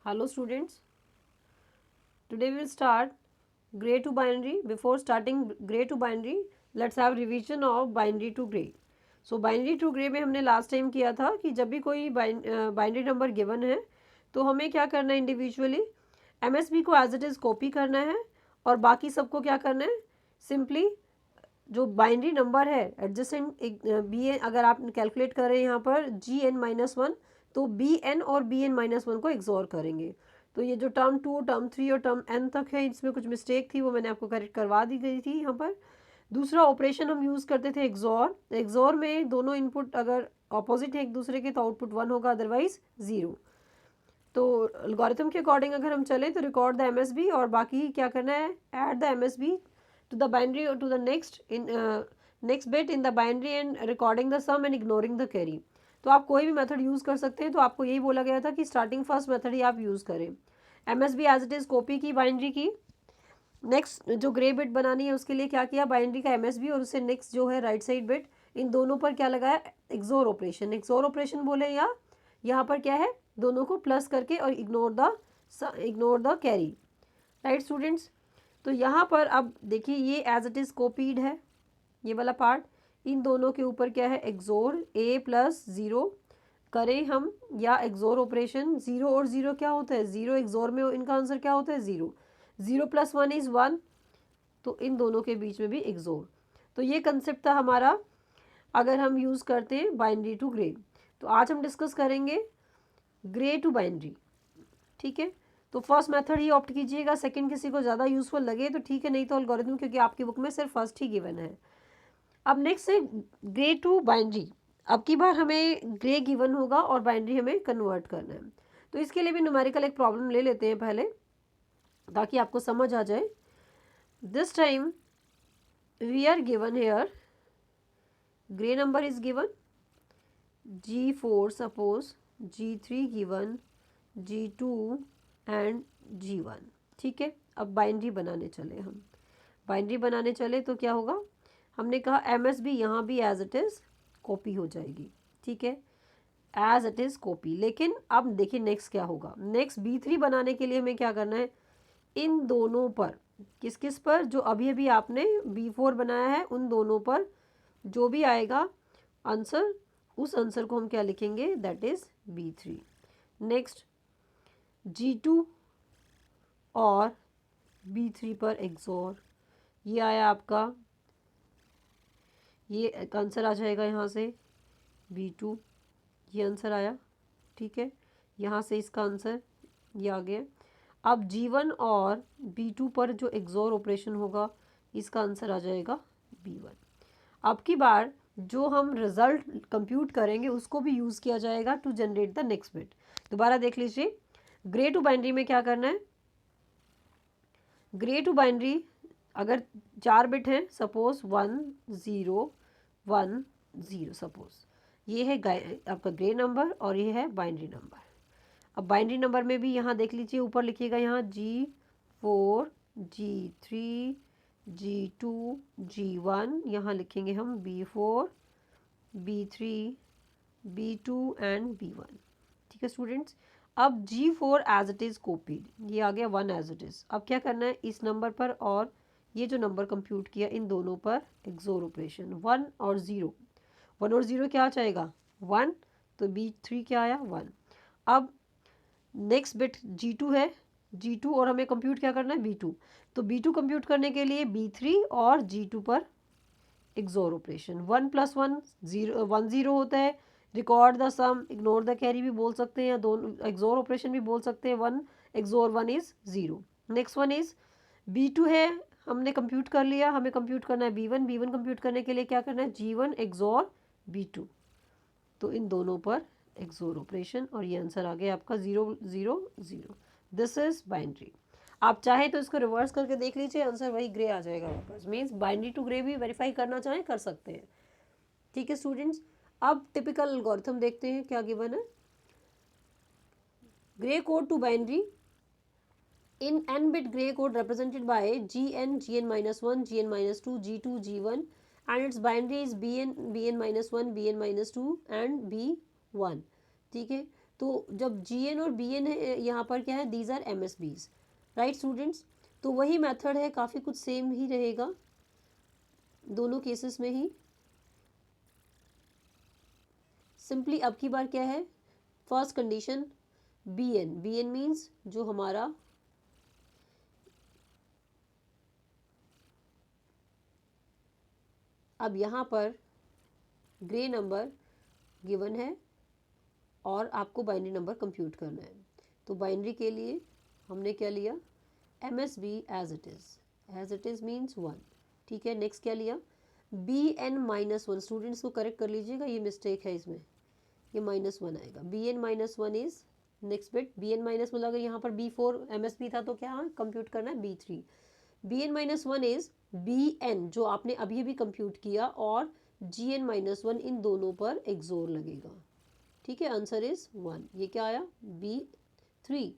Hello students, today we will start gray to binary. Before starting gray to binary, let's have revision of binary to gray. So binary to gray में हमने last time किया था कि जब भी कोई binary number given है तो हमें क्या करना है, इंडिविजुअली MSB को एज इट इज़ कॉपी करना है और बाकी सबको क्या करना है, सिंपली जो बाइनरी नंबर है एडजेसेंट बी एन, अगर आप कैलकुलेट करें यहाँ पर GN-1 तो BN और BN-1 को एक्सोर करेंगे। तो ये जो टर्म 2, टर्म 3 और टर्म n तक है, इसमें कुछ मिस्टेक थी वो मैंने आपको करेक्ट करवा दी गई थी यहाँ पर। दूसरा ऑपरेशन हम यूज़ करते थे एक्सोर। एक्सोर में दोनों इनपुट अगर ऑपोजिट है एक दूसरे के तो आउटपुट 1 होगा, अदरवाइज 0। तो एल्गोरिथम के अकॉर्डिंग अगर हम चलें तो रिकॉर्ड द MSB और बाकी क्या करना है, add the MSB to the binary or to the next bit in the binary and recording the sum and ignoring the carry। तो आप कोई भी मेथड यूज़ कर सकते हैं। तो आपको यही बोला गया था कि स्टार्टिंग फर्स्ट मेथड ही आप यूज़ करें। MSB as it is copy की बाइनरी की। नेक्स्ट जो ग्रे बिट बनानी है उसके लिए क्या किया, बाइनरी का MSB और उससे नेक्स्ट जो है राइट साइड बिट, इन दोनों पर क्या लगाया, एक्सोर ऑपरेशन। एक्सोर ऑपरेशन बोले या यहाँ पर क्या है, दोनों को प्लस करके और ignore the carry. Right students, तो यहाँ पर अब देखिए ये एज इट इज़ कॉपीड है ये वाला पार्ट। इन दोनों के ऊपर क्या है, एक्सोर A+0 करें हम, या एक्सोर ऑपरेशन 0 और 0 क्या होता है, 0 एक्सोर में इनका आंसर क्या होता है 0, 0+1 इज़ 1, तो इन दोनों के बीच में भी एक्सोर। तो ये कंसेप्ट था हमारा अगर हम यूज़ करते हैं बाइनरी टू ग्रे। तो आज हम डिस्कस करेंगे ग्रे टू बाइनरी, ठीक है। तो फर्स्ट मेथड ही ऑप्ट कीजिएगा, सेकंड किसी को ज़्यादा यूज़फुल लगे तो ठीक है, नहीं तो अलगोरिथम, क्योंकि आपकी बुक में सिर्फ फर्स्ट ही गिवन है। अब नेक्स्ट है ग्रे टू बाइनरी। अब की बार हमें ग्रे गिवन होगा और बाइनरी हमें कन्वर्ट करना है। तो इसके लिए भी न्यूमेरिकल एक प्रॉब्लम ले लेते हैं पहले, ताकि आपको समझ आ जाए। This time we are given here grey number is given G4, suppose G3 given, G2 and G1, ठीक है। अब बाइनरी बनाने चले हम। बाइनरी बनाने चले तो क्या होगा, हमने कहा MSB यहाँ भी एज इट इज़ कॉपी हो जाएगी, ठीक है, एज इट इज़ कॉपी। लेकिन अब देखिए नेक्स्ट क्या होगा, नेक्स्ट B3 बनाने के लिए हमें क्या करना है, इन दोनों पर, किस किस पर, जो अभी अभी आपने B4 बनाया है उन दोनों पर जो भी आएगा आंसर, उस आंसर को हम क्या लिखेंगे, that is B3। Next G2 और B3 पर एक्सोर, ये आया आपका, ये आंसर आ जाएगा यहाँ से B2, ये आंसर आया, ठीक है। यहाँ से इसका आंसर ये आ गया। अब G1 और B2 पर जो एक्सोर ऑपरेशन होगा इसका आंसर आ जाएगा B1। अब की बार जो हम रिजल्ट कंप्यूट करेंगे उसको भी यूज़ किया जाएगा to generate the next bit. दोबारा देख लीजिए, ग्रे टू बाइनरी में क्या करना है, ग्रे टू बाइनरी अगर 4 बिट हैं, सपोज 1 0 1 0, सपोज ये है आपका ग्रे नंबर और ये है बाइनरी नंबर। अब बाइनरी नंबर में भी यहाँ देख लीजिए, ऊपर लिखिएगा यहाँ G4 G3 G2 G1, यहाँ लिखेंगे हम B4 B3 B2 and B1, ठीक है स्टूडेंट्स। अब G4 as it is copied, ये आ गया 1 एज इट इज़। अब क्या करना है, इस नंबर पर और ये जो नंबर कंप्यूट किया इन दोनों पर एक्सोर ऑपरेशन, 1 और 0, 1 और 0 क्या आ जाएगा 1, तो B3 क्या आया 1। अब नेक्स्ट बिट G2 है, G2 और हमें कंप्यूट क्या करना है B2, तो B2 कंप्यूट करने के लिए B3 और G2 पर एक्सोर ऑपरेशन, 1+1 0 1 0 होता है, record the sum ignore the carry भी बोल सकते हैं, या दोनों एक्सोर ऑपरेशन भी बोल सकते हैं। 1 XOR 1 is 0। Next one is B2 है, हमने कंप्यूट कर लिया, हमें कंप्यूट करना है B1। B1 कंप्यूट करने के लिए क्या करना है, G1 एक्सोर B2, तो इन दोनों पर एक्सोर ऑपरेशन और ये आंसर आ गया आपका 0 0 0। This is binary. आप चाहे तो इसको रिवर्स करके देख लीजिए, आंसर वही ग्रे आ जाएगा वापस। मीन्स बाइनरी टू ग्रे भी वेरीफाई करना चाहें कर सकते हैं, ठीक है स्टूडेंट्स। अब टिपिकल एल्गोरिथम देखते हैं क्या गिवन है। Grey code to binary in n bit gray code represented by gn gn-1 gn-2 g2 g1 and its binary is bn bn-1 bn-2 and b1, ठीक है। तो जब GN और BN है यहाँ पर क्या है, these are MSBs, right students. तो वही मेथड है, काफ़ी कुछ सेम ही रहेगा दोनों केसेस में ही। सिंपली अब की बार क्या है, फर्स्ट कंडीशन BN मीन्स जो हमारा अब यहाँ पर ग्रे नंबर गिवन है और आपको बाइनरी नंबर कंप्यूट करना है। तो बाइनरी के लिए हमने क्या लिया, MSB as it is means 1, ठीक है। नेक्स्ट क्या लिया, BN-1, स्टूडेंट्स को करेक्ट कर लीजिएगा, ये मिस्टेक है इसमें, ये -1 आएगा। BN-1 is next bit, BN- मतलब अगर यहाँ पर B4 MSB था तो क्या कंप्यूट करना है, B3। BN-1 इज BN जो आपने अभी अभी कंप्यूट किया और GN-1, इन दोनों पर एक्सोर लगेगा, ठीक है। आंसर इज 1, ये क्या आया, B3।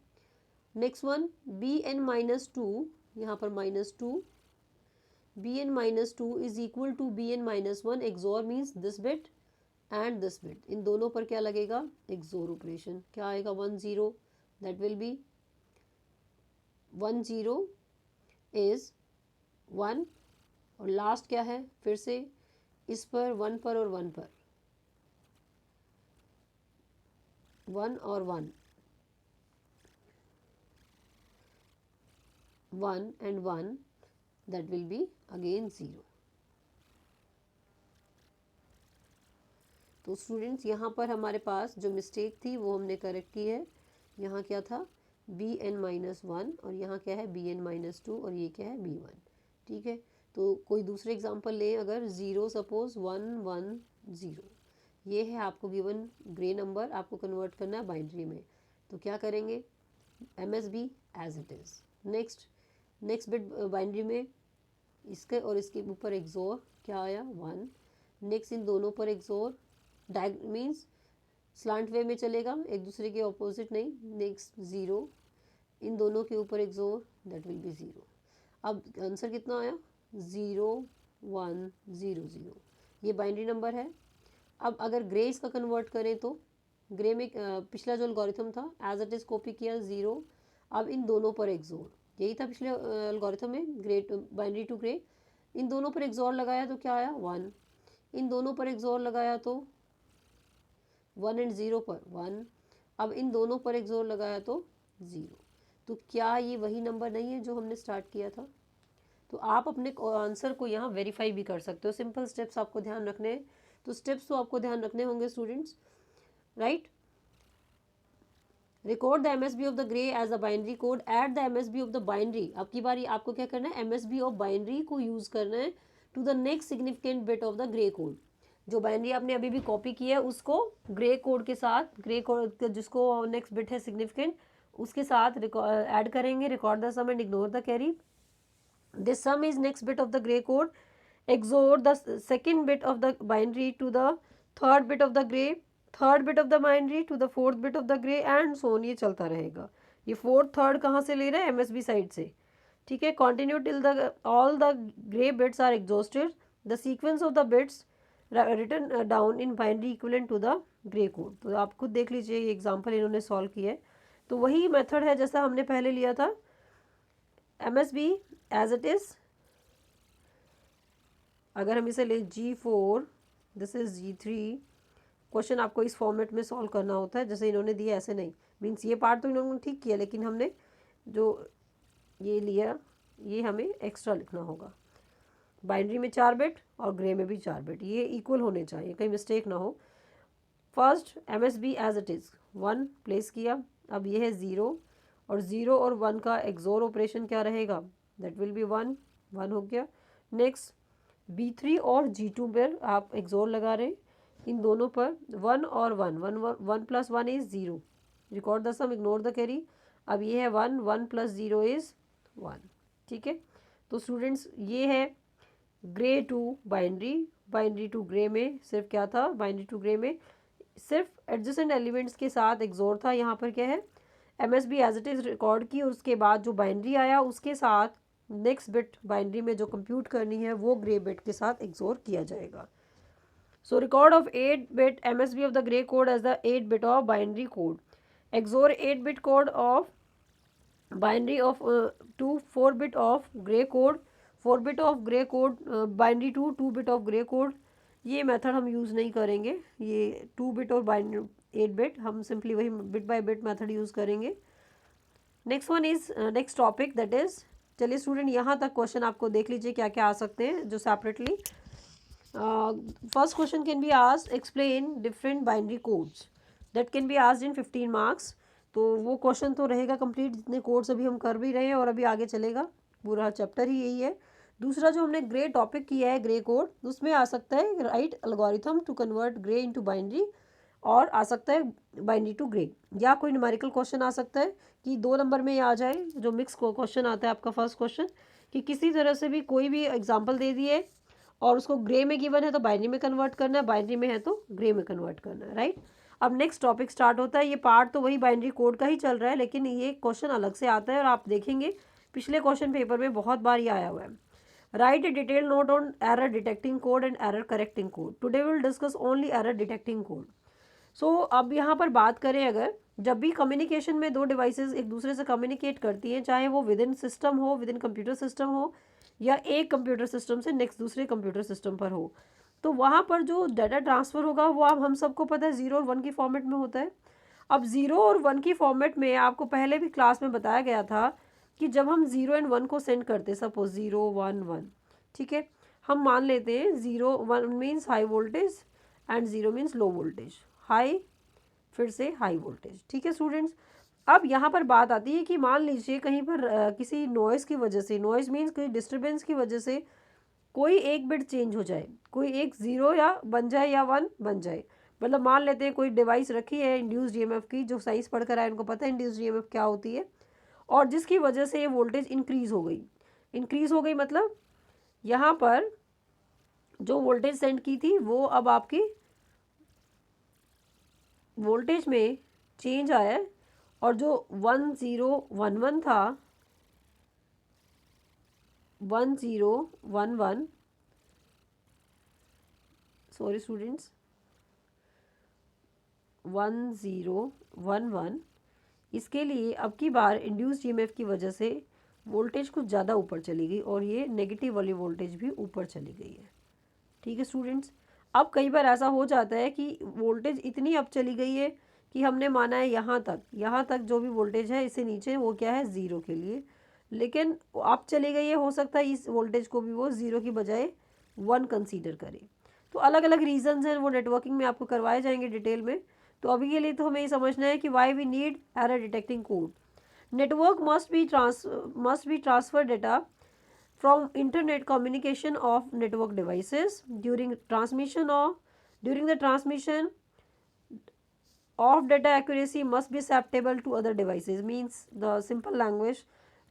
नेक्स्ट वन BN-2, यहाँ पर -2, BN-2 is equal to BN-1, XOR means this bit and this bit, इन दोनों पर क्या लगेगा, एक्सोर ऑपरेशन, क्या आएगा, 1 0, दैट विल बी 1 0 इज 1, और लास्ट क्या है, फिर से इस पर 1 पर और 1 पर, 1 और 1, 1 and 1, that will be again 0। तो स्टूडेंट्स यहाँ पर हमारे पास जो मिस्टेक थी वो हमने करेक्ट की है। यहाँ क्या था, BN-1 और यहाँ क्या है, BN-2 और ये क्या है, B1, ठीक है। तो कोई दूसरे एग्जांपल लें, अगर 0 सपोज 1 1 0, ये है आपको गिवन ग्रे नंबर, आपको कन्वर्ट करना है बाइनरी में, तो क्या करेंगे, MSB as it is. Next bit binary में इसके और इसके ऊपर एक्सोर, क्या आया, 1। नेक्स्ट इन दोनों पर एक्सोर, मीन्स स्लांट वे में चलेगा, एक दूसरे के ऑपोजिट नहीं। नेक्स्ट 0, इन दोनों के ऊपर एक्सोर, दैट विल बी 0। अब आंसर कितना आया, 0 1 0 0, ये बाइनरी नंबर है। अब अगर ग्रे इसका कन्वर्ट करें तो ग्रे में पिछला जो एल्गोरिथम था एज इट इज़ कॉपी किया 0, अब इन दोनों पर एक्सोर, यही था पिछले एल्गोरिथम में, ग्रे बाइनरी टू ग्रे, इन दोनों पर एक्सोर लगाया तो क्या आया, 1, इन दोनों पर एक्सोर लगाया तो 1 एंड 0 पर 1, अब इन दोनों पर एक्सोर लगाया तो 0। तो क्या ये वही नंबर नहीं है जो हमने स्टार्ट किया था। तो आप अपने आंसर को यहाँ वेरीफाई भी कर सकते हो, सिंपल स्टेप्स आपको ध्यान रखने हैं। तो स्टेप्स तो आपको ध्यान रखने होंगे students, right. Record the MSB of the grey as a binary code, at the MSB of the binary, अब की बारी आपको क्या करना है, MSB ऑफ बाइनरी को यूज करना है to the next significant bit of the grey code. जो बाइनरी आपने अभी भी कॉपी की है उसको ग्रे कोड के साथ, ग्रे कोड जिसको नेक्स्ट बिट है सिग्निफिकेंट, उसके साथ ऐड करेंगे। Record the sum and ignore the carry, this sum is next bit of the grey code, exor the second bit of the binary to the third bit of the gray, third bit of the binary to the fourth bit of the gray and so on, ये चलता रहेगा। ये fourth third कहाँ से ले रहे हैं, MSB side से, ठीक है। Continue till the all the grey bits are exhausted, the sequence of the bits written down in binary equivalent to the grey code. तो आप खुद देख लीजिए, ये एग्जाम्पल इन्होंने सॉल्व किया है। तो वही मेथड है जैसा हमने पहले लिया था, MSB एज इट इज़। अगर हम इसे ले G4, this is G3, question आपको इस फॉर्मेट में सॉल्व करना होता है जैसे इन्होंने दिया, ऐसे नहीं। मीन्स ये पार्ट तो इन्होंने ठीक किया, लेकिन हमने जो ये लिया ये हमें एक्स्ट्रा लिखना होगा। बाइनरी में 4 बिट और ग्रे में भी 4 बिट, ये इक्वल होने चाहिए, कहीं मिस्टेक ना हो। First MSB as it is 1 place किया, अब ये है 0 और 0 और 1 का एक्सोर ऑपरेशन क्या रहेगा, दैट विल बी 1 1 हो गया। नेक्स्ट B3 और G2 पर आप एक्सोर लगा रहे हैं, इन दोनों पर 1 और 1, 1 + 1 is 0, record the sum ignore the carry, अब ये है 1 1 + 0 इज़ 1, ठीक है। तो स्टूडेंट्स ये है grey to binary, binary to grey में सिर्फ क्या था, बाइनरी टू ग्रे में सिर्फ एडजेसेंट एलिमेंट्स के साथ एक्सोर था। यहाँ पर क्या है, MSB as it is record की और उसके बाद जो बाइनरी आया उसके साथ नेक्स्ट बिट बाइनरी में जो कंप्यूट करनी है वो ग्रे बिट के साथ एक्सोर किया जाएगा। So record of 8 bit MSB of the grey code as the 8 bit of binary code. XOR 8-bit code of binary of to 4-bit of gray code, 4-bit of gray code binary to 2-bit of gray code. ये method हम use नहीं करेंगे, ये 2-bit और binary 8-bit, हम simply वही bit by bit method use करेंगे. Next one is next topic that is, चलिए स्टूडेंट यहाँ तक क्वेश्चन आपको देख लीजिए क्या क्या आ सकते हैं जो separately. First question can be asked, explain different binary codes. That can be asked in 15 marks. तो वो क्वेश्चन तो रहेगा कंप्लीट, जितने कोड्स अभी हम कर भी रहे हैं और अभी आगे चलेगा, पूरा चैप्टर ही यही है. दूसरा जो हमने ग्रे टॉपिक किया है, ग्रे कोड, उसमें आ सकता है right algorithm to convert grey into binary, और आ सकता है बाइनरी टू ग्रे, या कोई न्यूमेरिकल क्वेश्चन आ सकता है कि 2 नंबर में आ जाए, जो मिक्स क्वेश्चन आता है आपका फर्स्ट क्वेश्चन, कि किसी तरह से भी कोई भी एग्जांपल दे दिए और उसको ग्रे में गिवन है तो बाइनरी में कन्वर्ट करना है, बाइनरी में है तो ग्रे में कन्वर्ट करना है, राइट. अब नेक्स्ट टॉपिक स्टार्ट होता है. ये पार्ट तो वही बाइनरी कोड का ही चल रहा है, लेकिन ये क्वेश्चन अलग से आता है और आप देखेंगे पिछले क्वेश्चन पेपर में बहुत बार ये आया हुआ है. Write a detail note on error detecting code and error correcting code. Today will discuss only error detecting code. So अब यहाँ पर बात करें, अगर जब भी कम्युनिकेशन में दो डिवाइसेस एक दूसरे से कम्युनिकेट करती हैं, चाहे वो विद इन सिस्टम हो, विद इन कंप्यूटर सिस्टम हो, या एक कंप्यूटर सिस्टम से नेक्स्ट दूसरे कंप्यूटर सिस्टम पर हो, तो वहाँ पर जो डाटा ट्रांसफ़र होगा वो अब हम सबको पता है 0 और 1 की फॉर्मेट में होता है. अब 0 और 1 की फॉर्मेट में आपको पहले भी क्लास में बताया गया था कि जब हम 0 एंड 1 को सेंड करते, सपोज 0 1 1, ठीक है, हम मान लेते हैं 0 1 means high voltage and 0 means low voltage, high फिर से हाई वोल्टेज, ठीक है स्टूडेंट्स. अब यहाँ पर बात आती है कि मान लीजिए कहीं पर किसी नॉइज़ की वजह से, नॉइज़ मीन्स कोई डिस्टर्बेंस की वजह से कोई एक बिट चेंज हो जाए, कोई एक 0 या बन जाए या 1 बन जाए. मतलब मान लेते हैं कोई डिवाइस रखी है इंड्यूस्ड ईएमएफ की, जो साइंस पढ़कर आए उनको पता है इंड्यूस्ड ईएमएफ क्या होती है, और जिसकी वजह से ये वोल्टेज इंक्रीज़ हो गई. इंक्रीज़ हो गई मतलब यहाँ पर जो वोल्टेज सेंड की थी वो अब आपकी वोल्टेज में चेंज आया है, और जो 1011 था, 1011, सॉरी स्टूडेंट्स, 1011, इसके लिए अब की बार इंड्यूस्ड ईएमएफ की वजह से वोल्टेज कुछ ज़्यादा ऊपर चली गई और ये नेगेटिव वाली वोल्टेज भी ऊपर चली गई है, ठीक है स्टूडेंट्स. अब कई बार ऐसा हो जाता है कि वोल्टेज इतनी अप चली गई है कि हमने माना है यहाँ तक जो भी वोल्टेज है, इससे नीचे वो क्या है 0 के लिए, लेकिन अप चली गई है, हो सकता है इस वोल्टेज को भी वो 0 की बजाय 1 कंसीडर करे. तो अलग अलग रीजंस हैं, वो नेटवर्किंग में आपको करवाए जाएंगे डिटेल में. तो अभी के लिए तो हमें ये समझना है कि why we need error detecting code. Network must be transfer data from internet communication of network devices during the transmission of data accuracy must be acceptable to other devices. Means the simple language,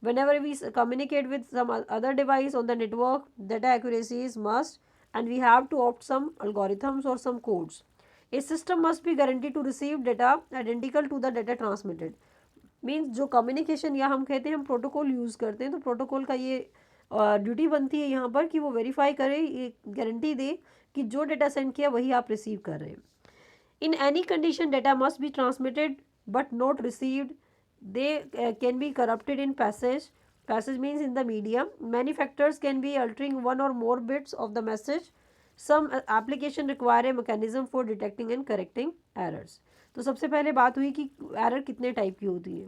whenever we communicate with some other device on the network, data accuracy is must, and we have to opt some algorithms or some codes. A system must be guaranteed to receive data identical to the data transmitted. Means जो communication या हम कहते हैं हम protocol use करते हैं, तो protocol का ये ड्यूटी बनती है यहाँ पर कि वो वेरीफाई करे, ये गारंटी दे कि जो डेटा सेंड किया वही आप रिसीव कर रहे हैं. In any condition data must be transmitted but not received. They can be corrupted in passage means in the medium. Many factors can be altering one or more bits of the message. Some application require a mechanism for detecting and correcting errors. तो सबसे पहले बात हुई कि error कितने type की होती है.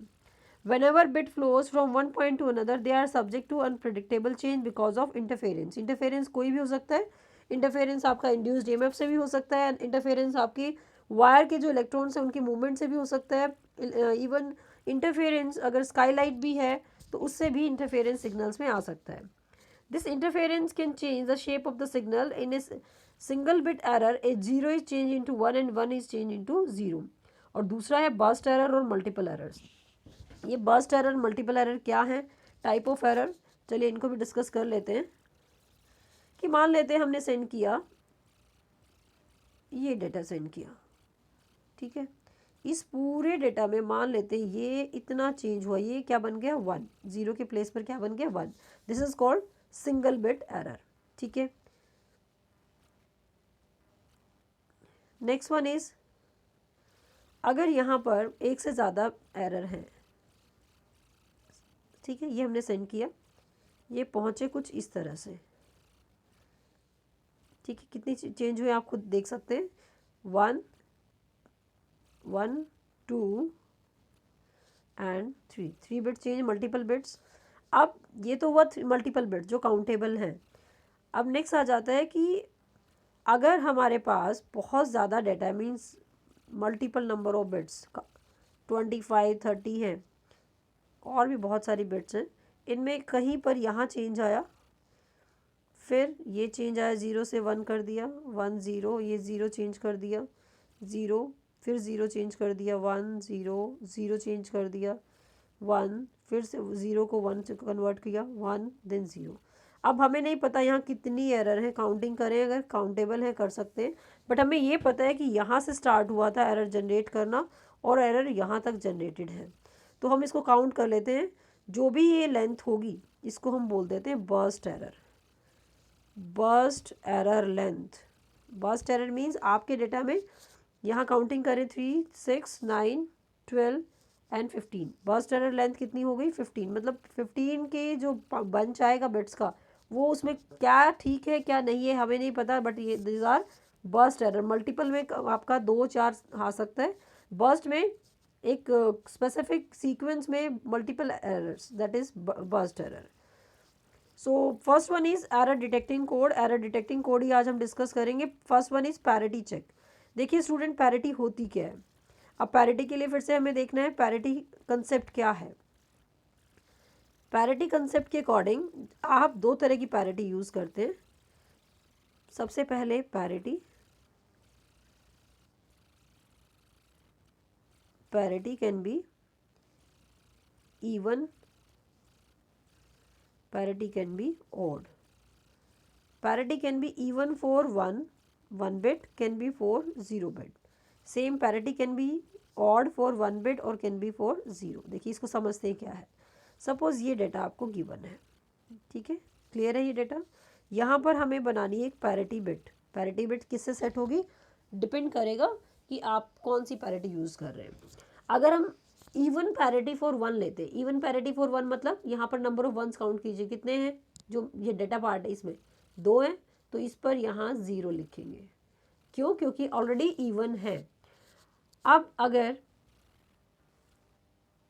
Whenever bit flows from one point to another, they are subject to unpredictable change because of interference. Interference कोई भी हो सकता है. Interference आपका induced EMF से भी हो सकता है. Interference आपकी वायर के जो इलेक्ट्रॉन्स हैं उनकी मूवमेंट से भी हो सकता है. इवन इंटरफेरेंस अगर स्काईलाइट भी है तो उससे भी इंटरफेरेंस सिग्नल्स में आ सकता है. This interference can change the shape of the signal. In a single bit error A 0 is change into 1 and 1 is change into 0. और दूसरा है बर्स्ट एरर और मल्टीपल एरर्स. ये बर्स्ट एरर मल्टीपल एरर क्या है, टाइप ऑफ एरर. चलिए इनको भी डिस्कस कर लेते हैं. कि मान लेते हैं हमने सेंड किया, ये डेटा सेंड किया, ठीक है, इस पूरे डेटा में मान लेते हैं ये इतना चेंज हुआ, ये क्या बन गया 1, 0 के प्लेस पर क्या बन गया 1. This is called single bit error, ठीक है. नेक्स्ट वन इज अगर यहाँ पर एक से ज़्यादा एरर हैं, ठीक है, ये हमने सेंड किया, ये पहुँचे कुछ इस तरह से, ठीक है, कितनी चेंज हुए आप खुद देख सकते हैं, 1 1 2 and 3 bit change, multiple bits. अब ये तो हुआ मल्टीपल बिट्स जो काउंटेबल हैं। अब नेक्स्ट आ जाता है कि अगर हमारे पास बहुत ज़्यादा data means multiple number of bits 25 30 हैं और भी बहुत सारी बिट्स हैं, इनमें कहीं पर यहाँ चेंज आया, फिर ये चेंज आया, 0 से 1 कर दिया, 1 0, ये 0 चेंज कर दिया, 0, फिर 0 चेंज कर दिया, 1 0 0 चेंज कर दिया, 1, फिर से 0 को 1 से कन्वर्ट किया, 1 देन 0। अब हमें नहीं पता यहाँ कितनी एरर है, काउंटिंग करें, अगर काउंटेबल है कर सकते हैं, बट हमें ये पता है कि यहाँ से स्टार्ट हुआ था एरर जनरेट करना और एरर यहाँ तक जनरेटेड है। तो हम इसको काउंट कर लेते हैं, जो भी ये लेंथ होगी इसको हम बोल देते हैं burst error. Burst error length, burst error means आपके डेटा में यहाँ काउंटिंग करें 3 6 9 12 एंड 15, बर्स्ट एरर लेंथ कितनी हो गई 15, मतलब 15 के जो बंच आएगा बिट्स का वो उसमें क्या ठीक है क्या नहीं है हमें नहीं पता, बट ये this are burst error. Multiple में आपका 2 4 आ सकता है, बर्स्ट में एक स्पेसिफिक सीक्वेंस में multiple errors, that is burst error. So first one is error detecting code, error detecting code ही आज हम डिस्कस करेंगे। First one is parity check. देखिए स्टूडेंट पैरिटी होती क्या है, अब पैरिटी के लिए फिर से हमें देखना है पैरिटी कंसेप्ट क्या है। पैरिटी कंसेप्ट के अकॉर्डिंग आप दो तरह की पैरिटी यूज़ करते हैं। सबसे पहले parity can be even, parity can be odd. Parity can be even for 1 bit, can be for 0 bit. Same parity can be odd for 1 bit और can be for 0। देखिए इसको समझते हैं क्या है। सपोज ये डेटा आपको गिवन है, ठीक है, क्लियर है ये डेटा। यहाँ पर हमें बनानी है एक पैरिटी बिट। पैरिटी बिट किससे सेट होगी, डिपेंड करेगा कि आप कौन सी पैरिटी यूज़ कर रहे हैं। अगर हम इवन पैरिटी फॉर 1 लेते हैं, इवन पैरिटी फॉर 1 मतलब यहाँ पर नंबर ऑफ वंस काउंट कीजिए कितने हैं, जो ये डेटा पार्ट है इसमें 2 हैं, तो इस पर यहाँ 0 लिखेंगे, क्यों, क्योंकि ऑलरेडी इवन है। अब अगर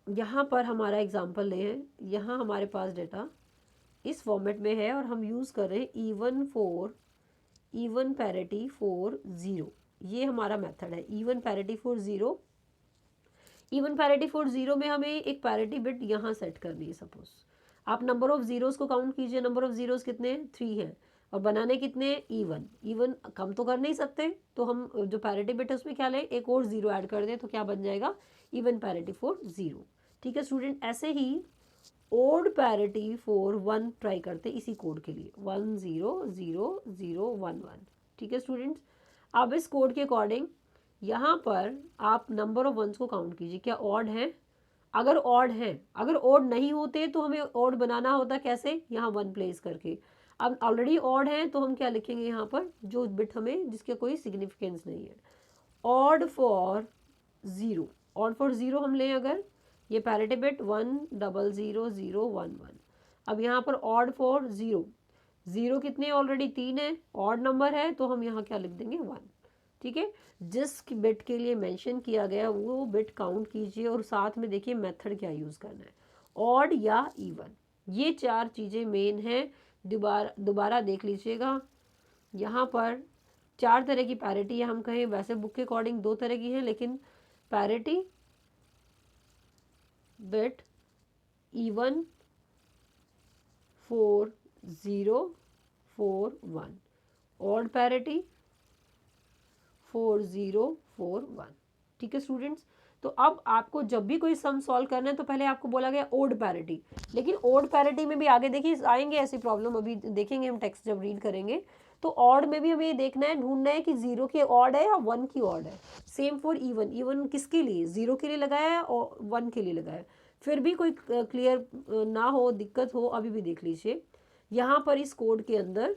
यहाँ पर हमारा एग्जांपल लें, यहाँ हमारे पास डेटा इस फॉर्मेट में है और हम यूज़ कर रहे हैं इवन पैरिटी फॉर 0, ये हमारा मेथड है even parity for 0। Even parity for 0 में हमें एक पैरिटी बिट यहाँ सेट करनी है। सपोज आप नंबर ऑफ जीरोस को काउंट कीजिए, नंबर ऑफ जीरोस कितने 3 हैं और बनाने कितने इवन कम तो कर नहीं सकते, तो हम जो पैरिटी बिट है उसमें क्या लें, एक और 0 ऐड कर दें, तो क्या बन जाएगा इवन पैरिटी फॉर 0। ठीक है स्टूडेंट, ऐसे ही ओड पैरिटी फॉर 1 ट्राई करते इसी कोड के लिए 1 0 0 0 1 1। ठीक है स्टूडेंट्स, अब इस कोड के अकॉर्डिंग यहाँ पर आप नंबर ऑफ वंस को काउंट कीजिए, क्या ऑड है, अगर ऑड है, अगर ऑड नहीं होते तो हमें ऑड बनाना होता, कैसे, यहाँ 1 प्लेस करके। अब ऑलरेडी ऑड है तो हम क्या लिखेंगे यहाँ पर, जो बिट हमें जिसके कोई सिग्निफिकेंस नहीं है, ऑड फॉर 0, ऑड फॉर 0 हम लें अगर, ये पैरिटी बिट 1 0 0 0 1 1। अब यहाँ पर ऑड फॉर 0, 0 कितने ऑलरेडी 3 है, ऑड नंबर है, तो हम यहाँ क्या लिख देंगे 1। ठीक है, जिस बिट के लिए मेंशन किया गया वो बिट काउंट कीजिए और साथ में देखिए मेथड क्या यूज़ करना है, ऑड या इवन, ये 4 चीज़ें मेन हैं। दोबारा देख लीजिएगा, यहाँ पर 4 तरह की पैरिटी है, हम कहें वैसे बुक के अकॉर्डिंग 2 तरह की है, लेकिन parity bit even 4 0 4 1, odd parity 4 0 4 1। ठीक है स्टूडेंट्स, तो अब आपको जब भी कोई सम सॉल्व करना है तो पहले आपको बोला गया ओड पैरिटी, लेकिन ओड पैरिटी में भी आगे देखिए आएंगे ऐसी प्रॉब्लम, अभी देखेंगे हम टेक्स्ट जब रीड करेंगे, तो ऑड में भी हमें ये देखना है, ढूंढना है कि 0 की ऑड है या 1 की ऑड है। सेम फॉर इवन, इवन किसके लिए, 0 के लिए लगाया है और 1 के लिए लगाया है, फिर भी कोई क्लियर ना हो, दिक्कत हो, अभी भी देख लीजिए। यहाँ पर इस कोड के अंदर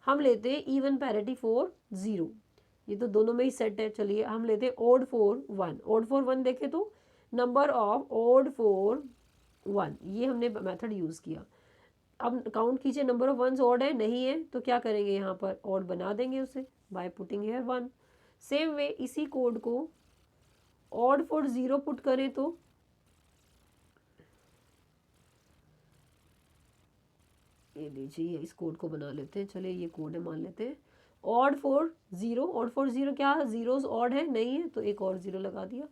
हम लेते हैं इवन पैरिटी फॉर 0, ये तो दोनों में ही सेट है। चलिए हम लेते हैं ओड 4 1। ओड 4 1 देखें तो नंबर ऑफ ओड 4 1, ये हमने मेथड यूज़ किया। अब काउंट कीजिए नंबर ऑफ वंस ऑड है नहीं है तो क्या करेंगे, यहाँ पर ऑड बना देंगे उसे by putting here 1। Same way इसी कोड को ऑड फॉर 0 पुट करें तो ये लीजिए इस कोड को बना लेते हैं। चलिए ये कोड है, मान लेते हैं ऑड फॉर 0। ऑड फॉर 0 क्या है, जीरोस ऑड है नहीं है तो एक और 0 लगा दिया।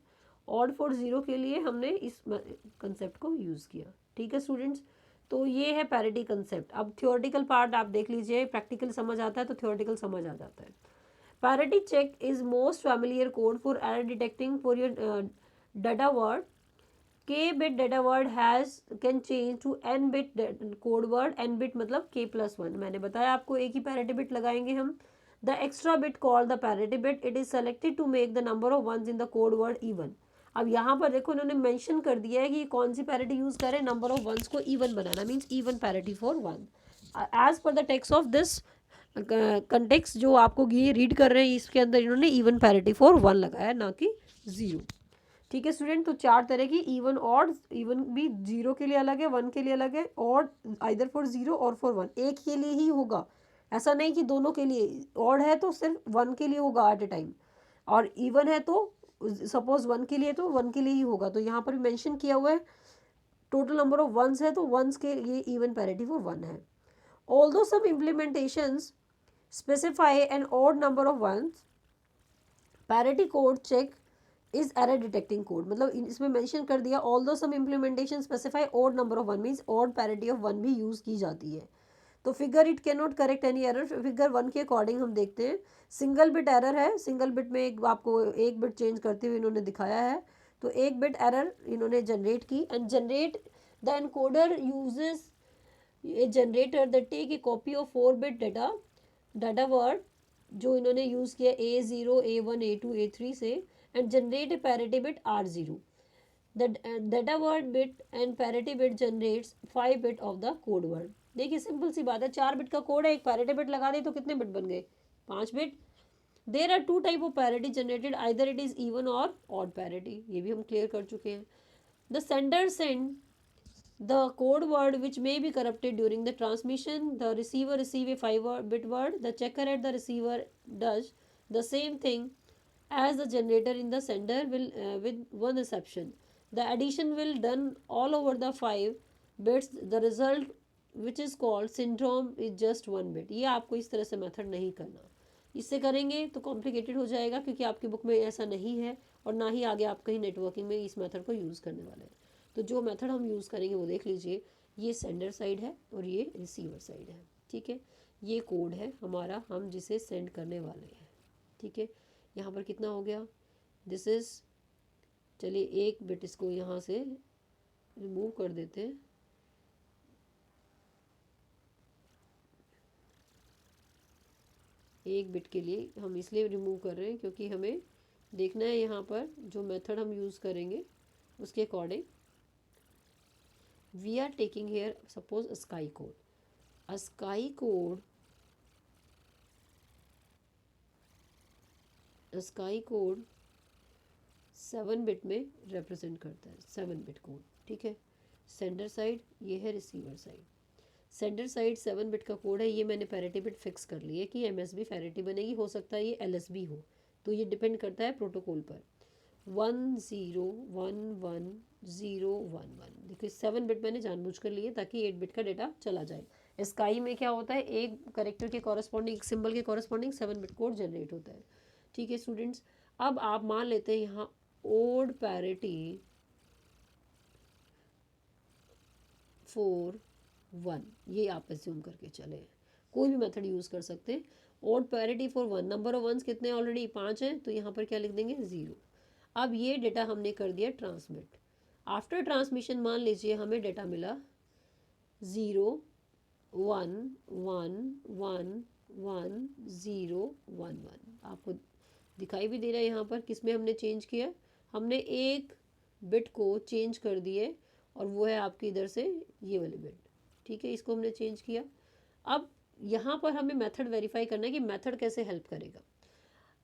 ऑड फॉर 0 के लिए हमने इस कंसेप्ट को यूज़ किया। ठीक है स्टूडेंट्स, तो ये है पैरिटी कंसेप्ट। अब थियोरेटिकल पार्ट आप देख लीजिए, प्रैक्टिकल समझ आता है तो थियोरेटिकल समझ आ जाता है। Parity check is most familiar code for error detecting for your data word. k bit data word has can change to n bit code word। n bit मतलब k plus 1, मैंने बताया आपको एक ही parity bit लगाएंगे हम। the extra bit called the parity bit, it is selected to make the number of ones in the code word even। अब यहाँ पर देखो इन्होंने मेंशन कर दिया है कि कौन सी पैरिटी यूज़ करें, नंबर ऑफ वंस को इवन बनाना, means even parity for 1 as per the text of this context जो आपको ये रीड कर रहे हैं इसके अंदर इन्होंने इवन पैरिटी फॉर 1 लगाया ना कि 0। ठीक है स्टूडेंट, तो 4 तरह की इवन ऑड, इवन भी 0 के लिए अलग है 1 के लिए अलग है, ऑड आइदर फॉर 0 और फॉर 1, एक के लिए ही होगा, ऐसा नहीं कि दोनों के लिए। ऑड है तो सिर्फ 1 के लिए होगा एट ए टाइम, और इवन है तो सपोज 1 के लिए तो 1 के लिए ही होगा। तो यहाँ पर मेंशन किया हुआ है टोटल नंबर ऑफ वंस है तो वंस के लिए इवन पैरिटी फॉर 1 है। Although some implementations specify an odd number of ones, parity code check is error detecting code, मतलब इसमें मेंशन कर दिया although some implementation specify odd number of 1, means odd parity of 1 भी use की जाती है। तो figure it can not correct any error, figure 1 के अकॉर्डिंग हम देखते हैं सिंगल बिट एरर है, सिंगल बिट में एक आपको एक बिट चेंज करते हुए इन्होंने दिखाया है। तो एक बिट एरर इन्होंने जनरेट की, and generate the encoder uses a generator that take a copy of 4 bit data word जो इन्होंने यूज़ किया A0 A1 A2 A3 से, and generate a parity bit R0। The data word bit and parity bit generates 5 bit of the code word। देखिए simple सी बात है, 4 bit का code है, एक पैरिटी बिट लगा दी तो कितने बिट बन गए, 5 bit. There are 2 type of parity generated, either it is even और ऑड पैरिटी, ये भी हम क्लियर कर चुके हैं। The sender send the code word which may be corrupted during the transmission, the receiver receive a 5 bit word, the checker at the receiver does the same thing as the generator in the sender will with one exception, the addition will done all over the 5 bits, the result which is called syndrome is just 1 bit। ये आपको इस तरह से method नहीं करना, इससे करेंगे तो कॉम्प्लिकेटेड हो जाएगा क्योंकि आपकी बुक में ऐसा नहीं है और ना ही आगे आप कहीं नेटवर्किंग में इस मेथड को यूज़ करने वाले हैं। तो जो मेथड हम यूज़ करेंगे वो देख लीजिए, ये सेंडर साइड है और ये रिसीवर साइड है। ठीक है, ये कोड है हमारा, हम जिसे सेंड करने वाले हैं। ठीक है, यहाँ पर कितना हो गया, दिस इज़, चलिए एक बिट इसको यहाँ से रिमूव कर देते हैं। एक बिट के लिए हम इसलिए रिमूव कर रहे हैं क्योंकि हमें देखना है यहाँ पर जो मेथड हम यूज़ करेंगे उसके according we are taking here suppose a sky code, a sky code, a sky code 7 bit में रिप्रेजेंट करता है, 7 बिट कोड। ठीक है, सेंडर साइड ये है, receiver side. Sender side 7 bit का कोड है, ये मैंने पैरिटी बिट फिक्स कर ली है कि MSB पैरिटी बनेगी, हो सकता है ये LSB हो, तो ये डिपेंड करता है प्रोटोकॉल पर। 1 0 1 1 0 1 1, देखिए 7 बिट मैंने जानबूझ कर लिए ताकि 8 बिट का डेटा चला जाए। स्काई में क्या होता है, एक करेक्टर के कॉरस्पॉन्डिंग, एक सिंबल के कॉरस्पॉन्डिंग 7 बिट कोड जनरेट होता है। ठीक है स्टूडेंट्स, अब आप मान लेते हैं यहाँ ओड पैरिटी 4 1, ये आप एज्यूम करके चले, कोई भी मेथड यूज़ कर सकते हैं। Odd parity for 1, number of ones कितने ऑलरेडी 5 हैं तो यहाँ पर क्या लिख देंगे 0। अब ये डेटा हमने कर दिया ट्रांसमिट। आफ्टर ट्रांसमिशन मान लीजिए हमें डेटा मिला 0 1 1 1 1 0 1 1, आपको दिखाई भी दे रहा है यहाँ पर किस में हमने चेंज किया, हमने एक बिट को चेंज कर दिए और वो है आपकी इधर से ये वाली बिट। ठीक है, इसको हमने चेंज किया। अब यहाँ पर हमें मेथड वेरीफाई करना है कि मेथड कैसे हेल्प करेगा।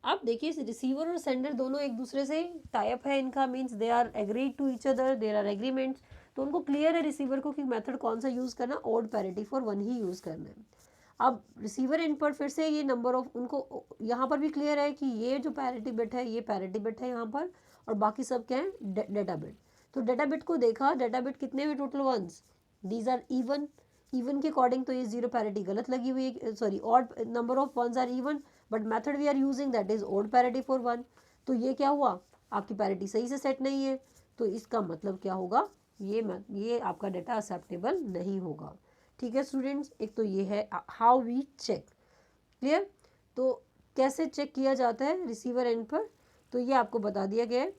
अब देखिए रिसीवर और सेंडर दोनों एक दूसरे से टाइप है इनका, means they are agreed to each other, there are agreements. तो उनको क्लियर है रिसीवर को कि मेथड कौन सा यूज़ करना, ओड पैरिटी फॉर वन ही यूज़ करना है। अब रिसीवर एंड पर फिर से ये नंबर ऑफ उनको यहाँ पर भी क्लियर है कि ये जो पैरिटी बिट है ये पैरिटी बिट है यहाँ पर, और बाकी सब क्या है डेटा बिट। तो डेटा बिट को देखा, डेटा बिट कितने हुए total ones, these are even. Even के अकॉर्डिंग तो ये जीरो पैरिटी गलत लगी हुई है, sorry odd number of ones are even but method we are using that is odd parity for one. तो ये क्या हुआ, आपकी पैरिटी सही से सेट नहीं है, तो इसका मतलब क्या होगा, ये आपका डेटा एक्सेप्टेबल नहीं होगा। ठीक है स्टूडेंट्स, एक तो ये है हाउ वी चेक, क्लियर। तो कैसे चेक किया जाता है रिसीवर एंड पर, तो ये आपको बता दिया गया है।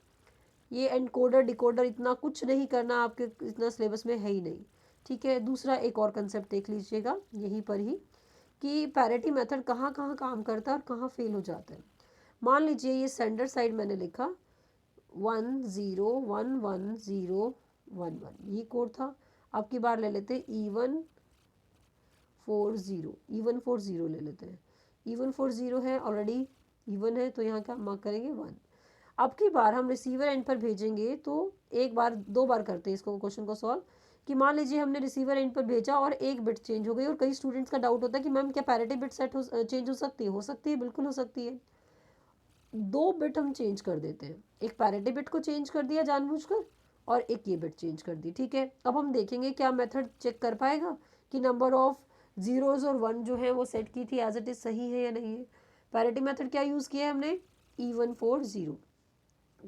ये एनकोडर डिकोडर इतना कुछ नहीं करना, आपके इतना सिलेबस में है ही नहीं। ठीक है, दूसरा एक और कंसेप्ट देख लीजिएगा यहीं पर ही, कि पैरिटी मेथड कहाँ कहाँ काम करता है और कहाँ फेल हो जाता है। मान लीजिए ये सेंडर साइड मैंने लिखा 10111011, ये कोड था। अब की बार ले लेते हैं E140 ले लेते हैं। E140 है, ऑलरेडी E1 है, तो यहाँ क्या मार्क करेंगे 1। अब की बार हम रिसीवर एंड पर भेजेंगे, तो एक बार दो बार करते हैं इसको क्वेश्चन को सॉल्व, कि मान लीजिए हमने रिसीवर एंड पर भेजा और एक बिट चेंज हो गई, और कई स्टूडेंट्स का डाउट होता है कि मैम क्या पैरिटी बिट सेट चेंज हो सकती है, हो सकती है, बिल्कुल हो सकती है। दो बिट हम चेंज कर देते हैं, एक पैरिटी बिट को चेंज कर दिया जानबूझकर, और एक ये बिट चेंज कर दी। ठीक है, अब हम देखेंगे क्या मेथड चेक कर पाएगा कि नंबर ऑफ जीरोज और वन जो है वो सेट की थी एज इट इज सही है या नहीं है। पैरिटी मेथड क्या यूज़ किया है हमने, E140।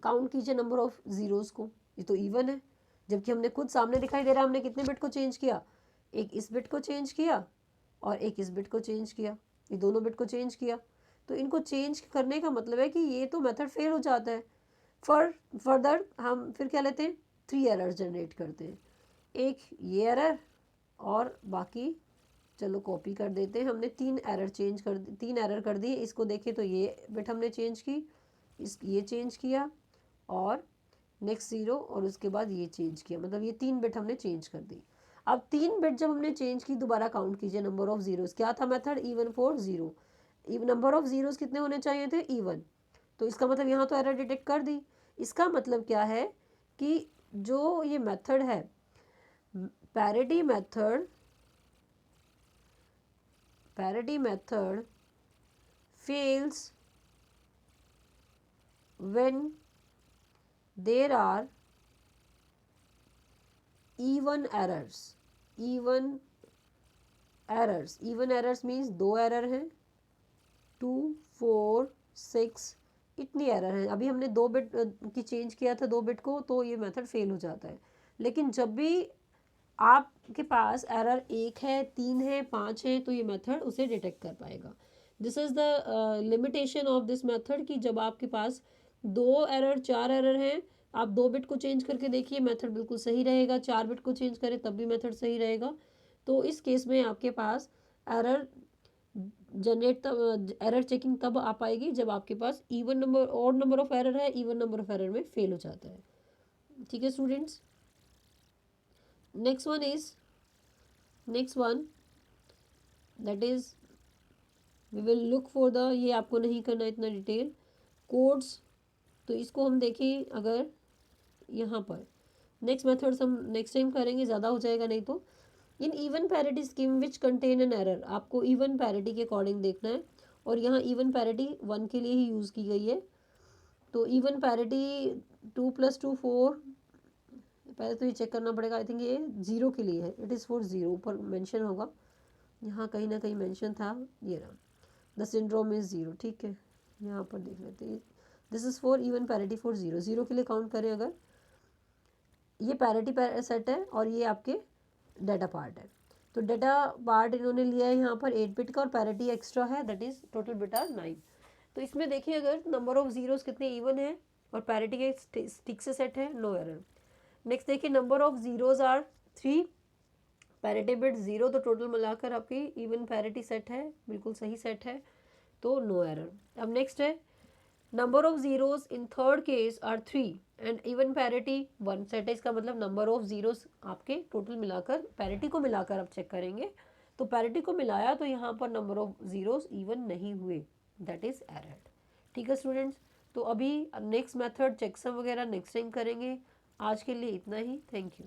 काउंट कीजिए नंबर ऑफ जीरोस को, ये तो इवन है, जबकि हमने खुद सामने दिखाई दे रहा है हमने कितने बिट को चेंज किया, एक इस बिट को चेंज किया और एक इस बिट को चेंज किया, ये दोनों बिट को चेंज किया। तो इनको चेंज करने का मतलब है कि ये तो मेथड फेल हो जाता है। फर्दर हम फिर क्या लेते हैं, 3 एरर्स जनरेट करते हैं, एक ये एरर और बाकी, चलो कॉपी कर देते हैं, हमने 3 एरर कर दिए। इसको देखें तो ये बिट हमने चेंज की, ये चेंज किया, और नेक्स्ट 0 और उसके बाद ये चेंज किया, मतलब ये 3 बिट हमने चेंज कर दी। अब 3 बिट जब हमने चेंज की, दोबारा काउंट कीजिए नंबर ऑफ जीरोस, क्या था method E140, number of zeros कितने होने चाहिए थे, E1। तो इसका मतलब यहाँ तो एरर डिटेक्ट कर दी। इसका मतलब क्या है कि जो ये मेथड है parity method fails when there are even errors means 2 error हैं, 2 4 6 इतनी एरर है। अभी हमने 2 बिट की चेंज किया था, 2 बिट को, तो ये मेथड फेल हो जाता है। लेकिन जब भी आपके पास एरर 1 है, 3 है, 5 है, तो ये मेथड उसे डिटेक्ट कर पाएगा। This is the limitation of this method, कि जब आपके पास 2 एरर 4 एरर हैं, आप 2 बिट को चेंज करके देखिए मेथड बिल्कुल सही रहेगा, 4 बिट को चेंज करें तब भी मेथड सही रहेगा। तो इस केस में आपके पास एरर एरर चेकिंग तब आ पाएगी जब आपके पास even number odd number of error है, इवन नंबर ऑफ एरर में फेल हो जाता है। ठीक है students, next one that is we will look for the, ये आपको नहीं करना इतना डिटेल कोड्स। तो इसको हम देखें, अगर यहाँ पर नेक्स्ट मेथड्स हम नेक्स्ट टाइम करेंगे, ज़्यादा हो जाएगा नहीं तो। In even parity scheme which contain an error, आपको इवन पैरिटी के अकॉर्डिंग देखना है, और यहाँ इवन पैरिटी 1 के लिए ही यूज़ की गई है। तो इवन पैरिटी 2 + 2 4, पहले तो ये चेक करना पड़ेगा, आई थिंक ये 0 के लिए है, इट इज़ फॉर 0, ऊपर मेंशन होगा, यहाँ कहीं ना कहीं मेंशन था, ये रहा, द सिंड्रोम इज़ 0। ठीक है, यहाँ पर देख लेते हैं, this is for even parity for 0, 0 के लिए काउंट करें अगर, ये पैरिटी सेट है और ये आपके डाटा पार्ट है। तो डाटा पार्ट इन्होंने लिया है यहाँ पर 8 बिट का, और पैरिटी एक्स्ट्रा है, that is total bit are 9। तो इसमें देखिए अगर नंबर ऑफ जीरोस कितने इवन है और पैरिटी के स्टिक से सेट है, नो एरर। नेक्स्ट देखिए number of zeros are 3, parity bit 0, तो टोटल मिलाकर आपकी इवन पैरिटी सेट है, बिल्कुल सही सेट है, तो नो एरर। अब नेक्स्ट है number of zeros in third case are 3 and even parity 1 set है, इसका मतलब नंबर ऑफ जीरोज आपके टोटल मिलाकर पैरिटी को मिलाकर आप चेक करेंगे, तो पैरिटी को मिलाया तो यहाँ पर नंबर ऑफ जीरोज इवन नहीं हुए, दैट इज एरर। ठीक है स्टूडेंट्स, तो अभी नेक्स्ट मेथड चेकसम वगैरह नेक्स्ट टाइम करेंगे। आज के लिए इतना ही, थैंक यू।